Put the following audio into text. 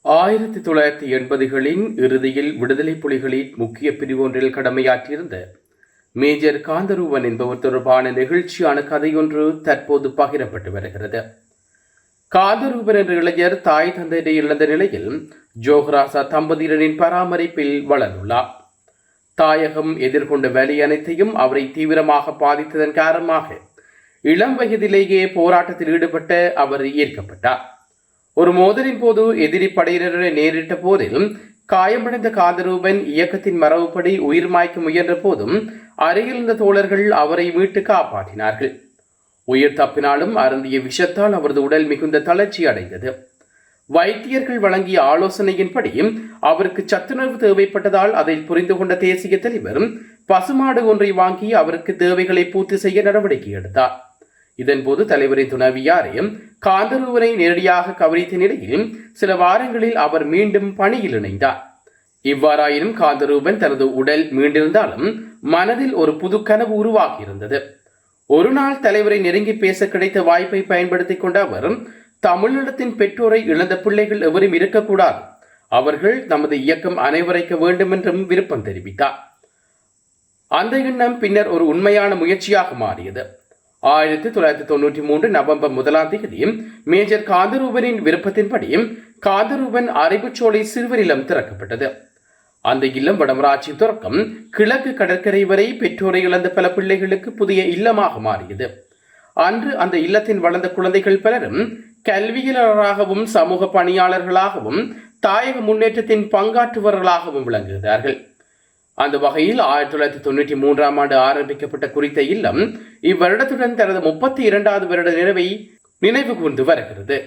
1980களின் இறுதியில் விடுதலை புலிகளின் முக்கிய பிரிவொன்றில் கடமையாற்றியிருந்த மேஜர் காந்தரூபன் என்பவர் தொடர்பான நெகிழ்ச்சியான கதையொன்று தற்போது பகிரப்பட்டு வருகிறது. காந்தரூபன் என்ற இளைஞர் தாய் தந்தையை இழந்த நிலையில் ஜோகராசா தம்பதியினரின் பராமரிப்பில் வளர்ந்துள்ளார். தாயகம் எதிர்கொண்ட வலி அனைத்தையும் அவரை தீவிரமாக பாதித்ததன் காரணமாக இளம் வயதிலேயே போராட்டத்தில் ஈடுபட்ட அவர் ஈர்க்கப்பட்டார். ஒரு மோதலின் போது எதிரி படையினரை நேரிட்ட போதிலும் காயமடைந்த காந்தரூபன் இயக்கத்தின் மரபுப்படி உயிர் மாய்க்க முயன்ற போதும் அருகில் இருந்த தோழர்கள் அவரை மீட்டு காப்பாற்றினார்கள். உயிர் தப்பினாலும் அருந்திய விஷத்தால் அவரது உடல் மிகுந்த தளர்ச்சி அடைந்தது. வைத்தியர்கள் வழங்கிய ஆலோசனையின்படி அவருக்கு சத்துணர்வு தேவைப்பட்டதால் அதை புரிந்து கொண்ட தேசிய தலைவர் பசுமாடு ஒன்றை வாங்கி அவருக்கு தேவைகளை பூர்த்தி செய்ய நடவடிக்கை எடுத்தார். இதன்போது தலைவரின் துணைவியாரையும் காந்தரூபனை நேரடியாக கவனித்த நிலையில் சில வாரங்களில் அவர் மீண்டும் பணியில் இணைந்தார். இவ்வாறாயினும் காந்தரூபன் தனது உடல் மீண்டிருந்தாலும் மனதில் ஒரு புது கனவு உருவாகியிருந்தது. ஒரு நாள் தலைவரை நெருங்கி பேச கிடைத்த வாய்ப்பை பயன்படுத்திக் கொண்ட அவர் தமிழீழத்தின் பெற்றோரை இழந்த பிள்ளைகள் எவரும் இருக்கக்கூடாது, அவர்கள் நமது இயக்கம் அனைவரைக்க வேண்டும் என்றும் விருப்பம் தெரிவித்தார். அந்த எண்ணம் பின்னர் ஒரு உண்மையான முயற்சியாக மாறியது. 1993 நவம்பர் 1 மேஜர் காந்தரூபனின் விருப்பத்தின்படி காந்தரூபன் அறிவுச்சோலை சிறுவர் இல்லம் திறக்கப்பட்டது. அந்த இல்லம் வடமராட்சி தொடக்கம் கிழக்கு கடற்கரை வரை பெற்றோரை இழந்த பல பிள்ளைகளுக்கு புதிய இல்லமாக மாறியது. அன்று அந்த இல்லத்தின் வளர்ந்த குழந்தைகள் பலரும் கல்வியாளராகவும் சமூக பணியாளர்களாகவும் தாயக முன்னேற்றத்தின் பங்காற்றுபவர்களாகவும் விளங்குகிறார்கள். அந்த வகையில் 1993 ஆரம்பிக்கப்பட்ட குறித்த இல்லம் இவ்வருடத்துடன் தனது 32வது வருட நிறைவை நினைவு கூர்ந்து வருகிறது.